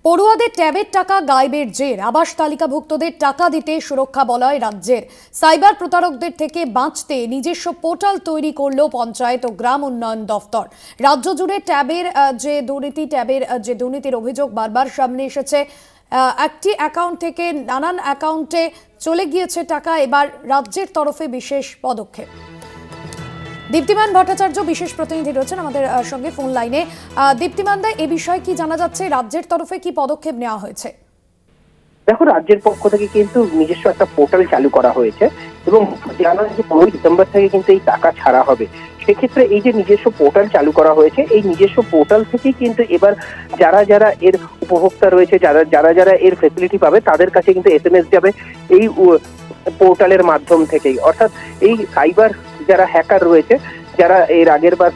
পড়ুয়াদের ট্যাবের টাকা গায়েবের জের, আবাস তালিকাভুক্তদের টাকা দিতে সুরক্ষা বলয় রাজ্যের। সাইবার প্রতারকদের থেকে বাঁচতে নিজস্ব পোর্টাল তৈরি করল পঞ্চায়েত ও গ্রাম উন্নয়ন দফতর। রাজ্য জুড়ে ট্যাবের যে দুর্নীতির অভিযোগ বারবার সামনে এসেছে। একটি অ্যাকাউন্ট থেকে নানান অ্যাকাউন্টে চলে গিয়েছে টাকা। এবার রাজ্যের তরফে বিশেষ পদক্ষেপ। দীপ্তিমান ভট্টাচার্য বিশেষ প্রতিনিধি রয়েছেন আমাদের সঙ্গে ফোন লাইনে। দীপ্তিমান দা, এ বিষয়ে কি জানা যাচ্ছে? রাজ্যের তরফে কি পদক্ষেপ নেওয়া হয়েছে? দেখো, রাজ্যের পক্ষ থেকে কিন্তু নিজস্ব একটা পোর্টাল চালু করা হয়েছে এবং জানা যাচ্ছে 15 ডিসেম্বর থেকে কিন্তু এই টাকা ছাড়া হবে। সেক্ষেত্রে এই যে নিজস্ব পোর্টাল চালু করা হয়েছে, এই নিজস্ব পোর্টাল থেকেই কিন্তু এবার যারা যারা এর উপভোক্তা রয়েছে, যারা যারা এর ফেসিলিটি পাবে, তাদের কাছে কিন্তু SMS যাবে এই পোর্টালের মাধ্যম থেকেই। অর্থাৎ এই সাইবার যারা হ্যাকার রয়েছে, যারা এর আগের বার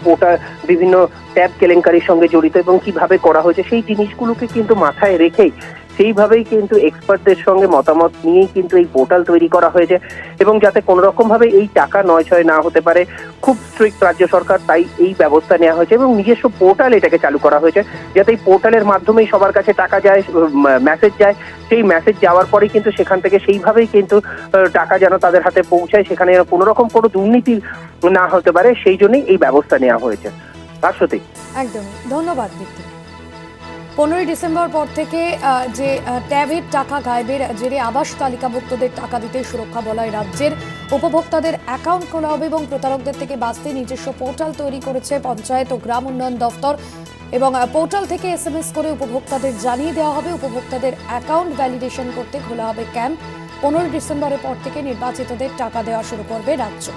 বিভিন্ন ট্যাব কেলেঙ্কারির সঙ্গে জড়িত এবং কিভাবে করা হয়েছে সেই জিনিসগুলোকে কিন্তু মাথায় রেখেই সেইভাবেই কিন্তু এক্সপার্টদের সঙ্গে মতামত নিয়েই কিন্তু এই পোর্টাল তৈরি করা হয়েছে এবং যাতে কোনো রকম ভাবে এই টাকা নয় না হতে পারে, খুব স্ট্রিক্ট রাজ্য সরকার, তাই এই ব্যবস্থা নেওয়া হয়েছে এবং নিজস্ব পোর্টাল এটাকে চালু করা হয়েছে যাতে এই পোর্টালের মাধ্যমেই সবার কাছে টাকা যায়, মেসেজ যায়। সেই মেসেজ যাওয়ার পরেই কিন্তু সেখান থেকে সেইভাবেই কিন্তু টাকা যেন তাদের হাতে পৌঁছায়, সেখানে কোনো রকম কোনো দুর্নীতি না হতে পারে, সেই জন্যই এই ব্যবস্থা নেওয়া হয়েছে। ভাস্বতী, একদমই ধন্যবাদ দীপ্তি। 15 ডিসেম্বর পর থেকে যে ট্যাবের টাকা গায়েবের জেরে আবাস তালিকাভুক্তদের টাকা দিতে সুরক্ষা বলয় রাজ্যের। উপভোক্তাদের অ্যাকাউন্ট খোলা হবে এবং প্রতারকদের থেকে বাঁচতে নিজস্ব পোর্টাল তৈরি করেছে পঞ্চায়েত ও গ্রাম উন্নয়ন দফতর। এবং পোর্টাল থেকে SMS করে উপভোক্তাদের জানিয়ে দেওয়া হবে। উপভোক্তাদের অ্যাকাউন্ট ভ্যালিডেশন করতে খোলা হবে ক্যাম্প। 15 ডিসেম্বরের পর থেকে নির্বাচিতদের টাকা দেওয়া শুরু করবে রাজ্য।